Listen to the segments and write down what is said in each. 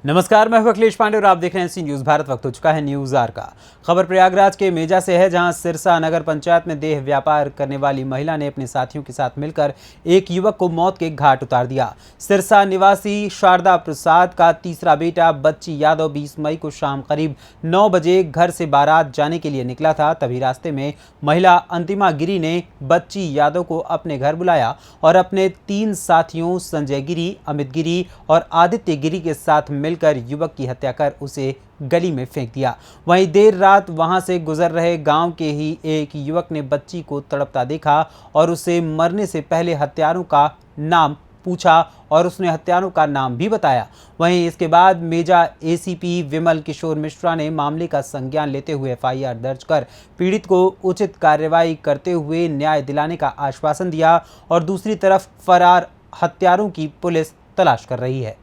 नमस्कार, मैं हूं अखिलेश पांडे और आप देख रहे हैं सी न्यूज़ भारत। वक्त हो चुका है न्यूज़ आर का। खबर प्रयागराज के मेजा से है, जहां सिरसा नगर पंचायत में देह व्यापार करने वाली महिला ने अपने साथियों के साथ मिलकर एक युवक को मौत के घाट उतार दिया। सिरसा निवासी शारदा प्रसाद का तीसरा बेटा बच्ची यादव 20 मई को शाम करीब 9 बजे घर से बारात जाने के लिए निकला था। तभी रास्ते में महिला अंतिमा गिरी ने बच्ची यादव को अपने घर बुलाया और अपने 3 साथियों संजय गिरी, अमित गिरी और आदित्य गिरी के साथ मिलकर युवक की हत्या कर उसे गली में फेंक दिया। वहीं देर रात वहां से गुजर रहे गांव के ही एक युवक ने बच्ची को तड़पता देखा और उसे मरने से पहले हत्यारों का नाम पूछा और उसने हत्यारों का नाम भी बताया। वहीं इसके बाद मेजा एसीपी विमल किशोर मिश्रा ने मामले का संज्ञान लेते हुए एफआईआर दर्ज कर पीड़ित को उचित कार्रवाई करते हुए न्याय दिलाने का आश्वासन दिया और दूसरी तरफ फरार हत्यारों की पुलिस तलाश कर रही है।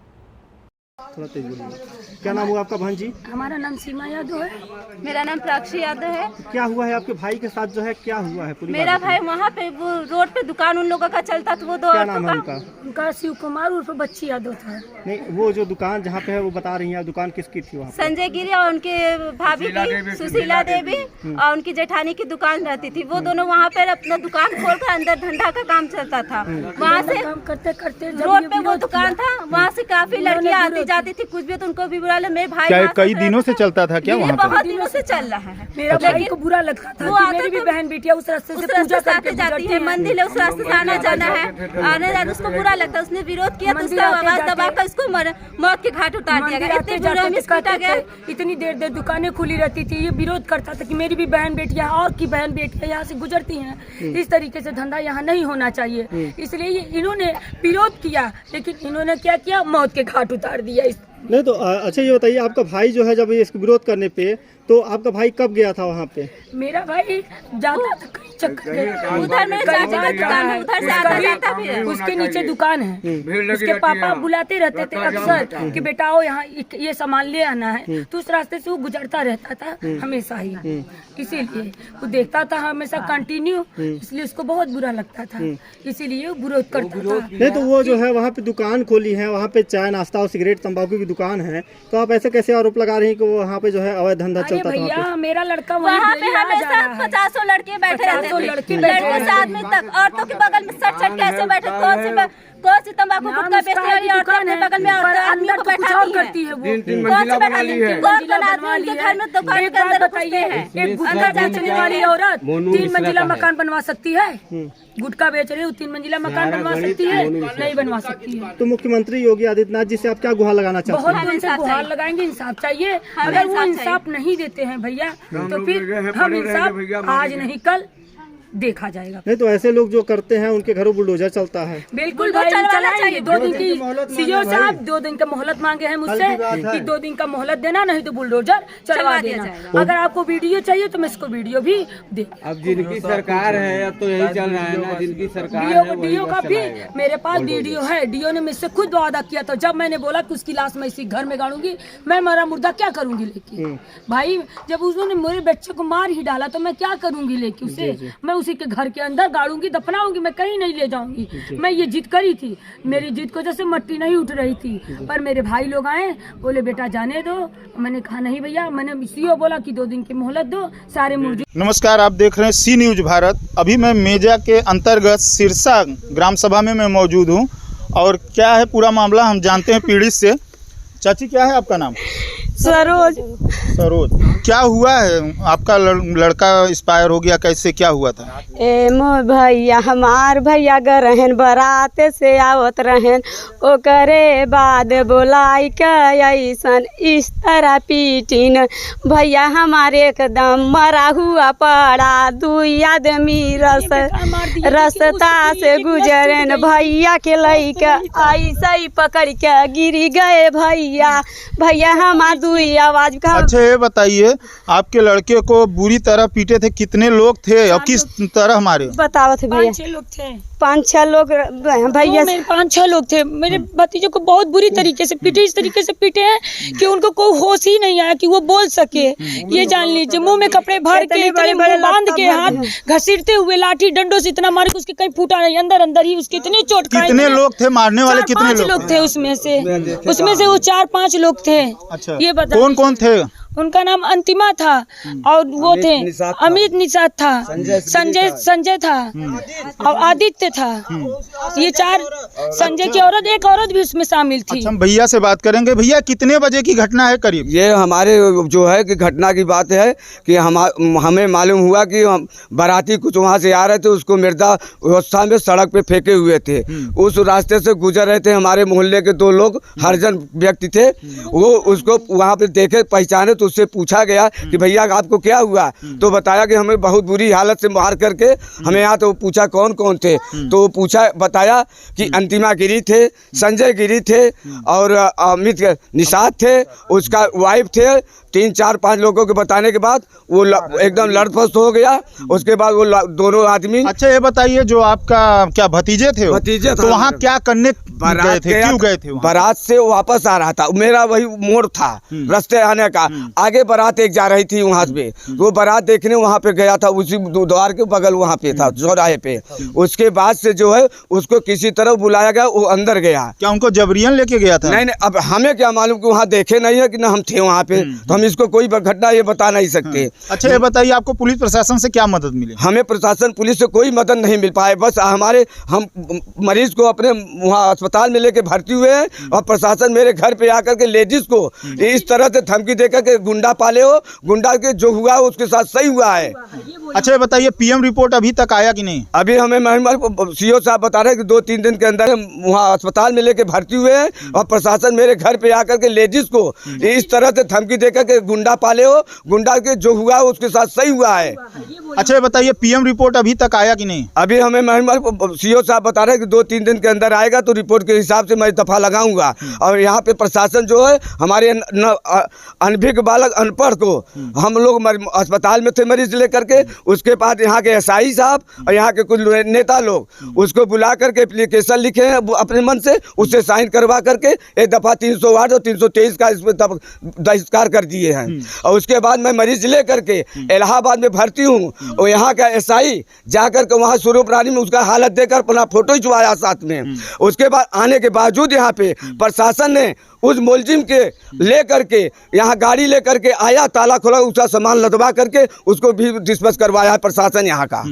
क्या नाम हुआ आपका बहन जी? हमारा नाम सीमा यादव है। मेरा नाम प्राक्षी यादव है। क्या हुआ है आपके भाई के साथ जो है, क्या हुआ है? पूरी मेरा भाई वहाँ पे वो रोड पे दुकान उन लोगों का चलता था, वो दो क्या नाम है उनका? उनका शिव कुमार उर्फ बच्ची यादव था। नहीं, वो जो दुकान जहाँ पे है वो बता रही है, दुकान किसकी थी वहाँ पे? संजय गिरी और उनके भाभी की सुशीला देवी और उनकी जेठानी की दुकान रहती थी। वो दोनों वहाँ पे अपना दुकान खोलकर अंदर धंधा का काम चलता था। वहाँ से काम करते करते रोड पे वो दुकान था, वहाँ से काफी लड़कियाँ आती जाती थी। कुछ भी तो उनको भी बुला ले। मेरे भाई कई दिनों से चलता था क्या वहाँ पे? बहुत दिनों से चल रहा है। मेरा भाई को बुरा लगता था कि मेरी भी बहन बेटियां उस रास्ते से पूजा करके जाती है, मंदिर है, उस रास्ते से आना जाना है, आने जाना उसको बुरा लगता है। उसने विरोध किया तो उसका आवाज दबाकर उसको मौत के घाट उतार दिया गया। इतनी देर दुकानें खुली रहती थी। ये विरोध करता था कि मेरी भी बहन बेटियां और की बहन बेटियां यहाँ से गुजरती हैं, इस तरीके से धंधा यहाँ नहीं होना चाहिए। इसलिए इन्होंने विरोध किया, लेकिन इन्होंने क्या किया, मौत के घाट उतार दिया। नहीं तो अच्छा ये बताइए, आपका भाई जो है जब इसको विरोध करने पे, तो आपका भाई कब गया था वहाँ पे? मेरा भाई जाता था कहीं चक्कर, उधर मेरे चाचा का दुकान है, उधर से आता जाता भी है। उसके नीचे दुकान है। उसके पापा बुलाते रहते थे अक्सर कि बेटा आओ यहाँ ये सामान ले आना है, तो उस रास्ते से वो गुजरता रहता था हमेशा ही। इसीलिए वो देखता था हमेशा कंटिन्यू, इसलिए उसको बहुत बुरा लगता था, इसीलिए वो विरोध करता था। नहीं तो वो जो है वहाँ पे दुकान खोली है, वहाँ पे चाय नाश्ता और सिगरेट तंबाकू की दुकान है, तो आप ऐसे कैसे आरोप लगा रही हैं कि वो वहाँ पे जो है अवैध धंधा चलता था? भैया मेरा लड़का वहाँ पे हमेशा 50 लड़के बैठे रहते थे, लड़कों से आदमी तक। औरतों के बगल में सट कैसे बैठे, कौन सी तंबाकू गुटखा बेचने वाली औरत अपने बगल में आदमी को बैठाती करती है। वो कौन सी बैठाती है? कौन आदमी उनके घर में दुकान के अंदर बताइए है? एक गुटखा बेचने वाली औरत 3 मंजिला मकान बनवा सकती है? गुटखा बेच रही है, 3 मंजिला मकान बनवा सकती है? नहीं बनवा सकती है। तो मुख्यमंत्री योगी आदित्यनाथ जी से आप क्या गुहार लगाना चाहते हैं? बहुत उनसे गुहार लगाएंगे, इंसाफ चाहिए। अगर वो इंसाफ नहीं देते हैं भैया, तो फिर हम इंसाफ आज नहीं कल देखा जाएगा। नहीं तो ऐसे लोग जो करते हैं उनके घरों बुलडोजर चलता है। बिल्कुल भाई, चलाएंगे। 2 दिन की सीओ साहब 2 दिन का मोहलत मांगे हैं मुझसे कि 2 दिन का मोहलत देना, नहीं तो बुलडोजर चलवा देना। अगर आपको वीडियो चाहिए तो मैं इसको वीडियो भी दे। अब जिनकी सरकार है अब तो यही चल रहा है ना, जिनकी सरकार है डीओ का भी मेरे पास वीडियो है। डीओ ने मुझसे खुद वादा किया था, जब मैंने बोला कि उसकी लाश मैं इसी घर में गाड़ूंगी, मैं मेरा मुर्दा क्या करूंगी लेके। भाई जब उसने मेरे बच्चे को मार ही डाला तो मैं क्या करूंगी लेके उसे? मैं उसी के घर के अंदर गाड़ूंगी, दफनाऊंगी, मैं कहीं नहीं ले जाऊंगी। मैं ये जिद करी थी, मेरी जिद को जैसे मट्टी नहीं उठ रही थी, पर मेरे भाई लोग आए, बोले बेटा जाने दो। मैंने कहा नहीं भैया, मैंने सीओ बोला कि 2 दिन की मोहलत दो, सारे मुर्दे। नमस्कार, आप देख रहे हैं सी न्यूज़ भारत। अभी मैं मेजा के अंतर्गत सिरसा ग्राम सभा में मैं मौजूद हूँ और क्या है पूरा मामला हम जानते हैं पीड़ित से। चाची क्या है आपका नाम? सरोज। सरोज, क्या हुआ है? आपका लड़का एक्सपायर हो गया, कैसे क्या हुआ था? मोर भैया हमार भैया ग रहन बरात से आवत रहन, ओकरे बाद बोलाई के ऐसन इस तरह पीटिन भैया हमारे एकदम मरा हुआ पड़ा। 2 आदमी रास्ता से गुजरन, भैया के लइका ऐसे ही पकड़ के गिरी गए। भैया हमार सुई आवाज का। अच्छा ये बताइए, आपके लड़के को बुरी तरह पीटे थे, कितने लोग थे और किस तरह मारे? बताओ थे भैया। 5-6 लोग थे। 5-6 लोग भैया। मेरे 5-6 लोग थे। मेरे भतीजे को बहुत बुरी तरीके से पीटे, इस तरीके से पीटे हैं कि उनको कोई होश ही नहीं आया कि वो बोल सके। ये जान लीजिए, मुंह में कपड़े भर के, इतने मुंह बांध के, हाथ घसीटते हुए, लाठी डंडों से इतना मारे कि उसके कहीं फूटा नहीं, अंदर अंदर ही उसके इतने चोट खाए। कितने लोग थे मारने वाले? कितने लोग थे? उसमें से वो 4-5 लोग थे। अच्छा, ये बता कौन कौन थे? उनका नाम अंतिमा था और वो थे अमित निषाद था, संजय था और आदित्य था। ये 4, संजय की औरत, एक औरत भी उसमें शामिल थी। अच्छा, हम भैया से बात करेंगे। भैया कितने बजे की घटना है करीब? ये हमारे जो है कि घटना की बात है कि हमें मालूम हुआ कि बाराती कुछ वहाँ से आ रहे थे, उसको मृदा अवस्था में सड़क पे फेंके हुए थे। उस रास्ते से गुजर रहे थे हमारे मोहल्ले के 2 लोग हरिजन व्यक्ति थे। वो उसको वहाँ पे देखे, पहचाने तो उससे पूछा गया कि भैया आपको क्या हुआ? तो बताया कि हमें बहुत बुरी हालत से मार करके हमें यहाँ। तो पूछा कौन कौन थे? तो बताया कि अंतिमा गिरी थे, संजय गिरी थे और अमित निषाद थे, उसका वाइफ थे। 3-4-5 लोगों के बताने के बाद वो एकदम लड़फस्त हो गया। उसके बाद वो दोनों आदमी। अच्छा ये बताइए, जो आपका क्या भतीजे थे? भतीजे तो वहाँ क्या करने गए थे, क्यों गए थे? बारात से वापस आ रहा था, मेरा वही मोड़ था रास्ते आने का। आगे बारात एक जा रही थी वहाँ पे, वो बारात देखने वहाँ पे गया था, उसी द्वार के बगल वहाँ पे था, चौराहे पे। उसके बाद से जो है उसको किसी तरह बुलाया गया, वो अंदर गया। क्या उनको जबरियन लेके गया था? नहीं, अब हमें क्या मालूम कि वहाँ देखे नहीं है कि ना हम थे वहाँ पे, तो हम इसको कोई घटना ये बता नहीं सकते। अच्छा ये बताइए, आपको पुलिस प्रशासन से क्या मदद मिली? हमें प्रशासन पुलिस से कोई मदद नहीं मिल पाए। बस हम मरीज को अपने वहाँ अस्पताल में लेके भर्ती हुए हैं और प्रशासन मेरे घर पे आकर के लेडीज को इस तरह से धमकी देकर के गुंडा पाले हो, गुंडा के जो हुआ उसके साथ सही हुआ है। अच्छा ये बताइए, पीएम रिपोर्ट अभी तक आया कि नहीं? अभी हमें सीओ साहब बता रहे हैं कि 2-3 दिन के अंदर हम वहाँ अस्पताल में लेके भर्ती हुए हैं और प्रशासन मेरे घर पे आकर के लेडीज को इस तरह से धमकी देकर के गुंडा पाले हो, गुंडा के जो हुआ उसके साथ सही हुआ है। अच्छा ये बताइए, पीएम रिपोर्ट अभी तक आया कि नहीं? अभी हमें सीओ साहब बता रहे हैं कि 2-3 दिन के अंदर आएगा, तो रिपोर्ट के हिसाब से मैं दफा लगाऊंगा। और यहाँ पे प्रशासन जो है हमारे अनभिज्ञ बालक अनपढ़ को, हम लोग अस्पताल में थे मरीज लेकर के, उसके बाद यहाँ के एसआई साहब और यहाँ के कुछ नेता लोग उसको बुला करके एप्लीकेशन लिखे हैं अपने मन से, उससे साइन करवा करके एक दफा 308 और 323 का इसमें बहिष्कार कर दिए हैं। और उसके बाद मैं मरीज ले करके इलाहाबाद में भर्ती हूँ और यहाँ का एसआई जाकर के वहाँ स्वरूप रानी में उसका हालत देखकर अपना फोटो खिंचवाया साथ में। उसके बाद आने के बावजूद यहाँ पे प्रशासन ने उस मुलजिम के ले करके यहाँ गाड़ी ले करके आया, ताला खोला, उसका सामान लदवा करके उसको भी डिस्पर्स करवाया है प्रशासन यहाँ का।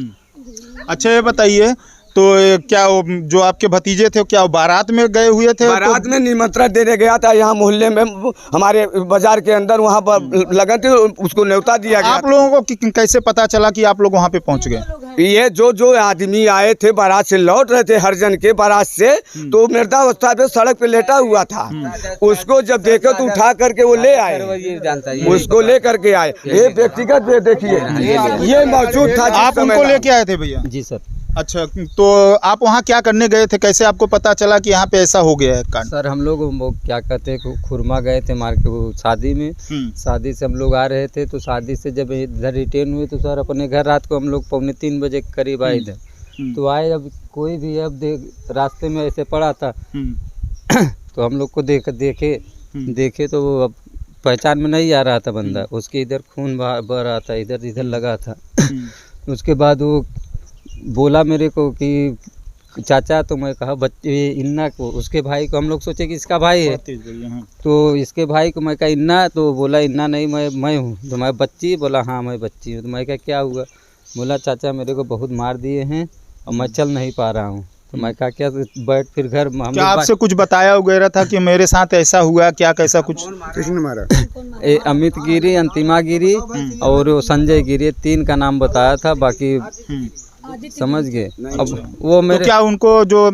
अच्छा ये बताइए, तो क्या वो जो आपके भतीजे थे क्या वो बारात में गए हुए थे? बारात में निमंत्रण देने गया था यहाँ मोहल्ले में, हमारे बाजार के अंदर वहाँ पर लगन थी, उसको न्योता दिया गया। आप लोगों को कैसे पता चला कि आप लोग वहाँ पे पहुँच गए? ये जो आदमी आए थे बारात से, लौट रहे थे हरिजन के बारात से, तो मृदावस्था पे सड़क पे लेटा हुआ था। उसको जब देखो तो उठा करके वो ले आए, उसको ले करके आए। ये व्यक्तिगत देखिए, ये मौजूद था। आप उनको लेके आए थे भैया? जी सर। अच्छा, तो आप वहाँ क्या करने गए थे? कैसे आपको पता चला कि यहाँ पे ऐसा हो गया है कांड? सर हम लोग वो क्या कहते हैं खुरमा गए थे मार के, वो शादी में, शादी से हम लोग आ रहे थे, तो शादी से जब इधर रिटर्न हुए तो सर अपने घर रात को हम लोग 2:45 बजे के करीब आए इधर। तो आए, अब कोई भी अब रास्ते में ऐसे पड़ा था तो हम लोग को देखे तो वो अब पहचान में नहीं आ रहा था बंदा, उसके इधर खून बह रहा था, इधर लगा था। उसके बाद वो बोला मेरे को कि चाचा, तो मैं कहा बच्चे इन्ना को, उसके भाई को, हम लोग सोचे कि इसका भाई है, तो इसके भाई को मैं कहा इन्ना, तो बोला इन्ना नहीं मैं हूँ। तो मैं बच्ची, बोला हाँ मैं बच्ची हूँ। तो मैं कहा क्या हुआ? बोला चाचा मेरे को बहुत मार दिए हैं और मैं चल नहीं पा रहा हूँ। तो मैं कहा क्या, बैठ फिर घर। क्या आपसे कुछ बताया वगैरह था कि मेरे साथ ऐसा हुआ, क्या कैसा कुछ? किसने मारा? अमित गिरी, अंतिमा गिरी और संजय गिरी, 3 का नाम बताया था, बाकी समझ गए। अब वो मेरे, तो क्या उनको जो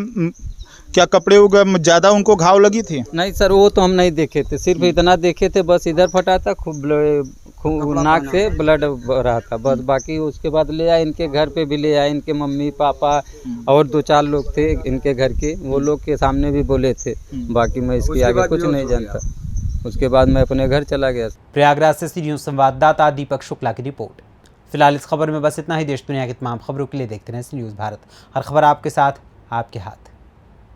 क्या कपड़े ज़्यादा उनको घाव लगी थी? नहीं सर, वो तो हम नहीं देखे थे, सिर्फ इतना देखे थे, बस इधर फटा था, खूब नाक से ब्लड बह रहा था बस। बाकी उसके बाद ले आए, इनके घर पे भी ले आए, इनके मम्मी पापा और 2-4 लोग थे इनके घर के, वो लोग के सामने भी बोले थे। बाकी मैं इसके आगे कुछ नहीं जानता। उसके बाद मैं अपने घर चला गया। प्रयागराज से सी न्यूज़ संवाददाता दीपक शुक्ला की रिपोर्ट। फिलहाल इस खबर में बस इतना ही। देश दुनिया की तमाम खबरों के लिए देखते रहें सी न्यूज़ भारत। हर खबर आपके साथ, आपके हाथ।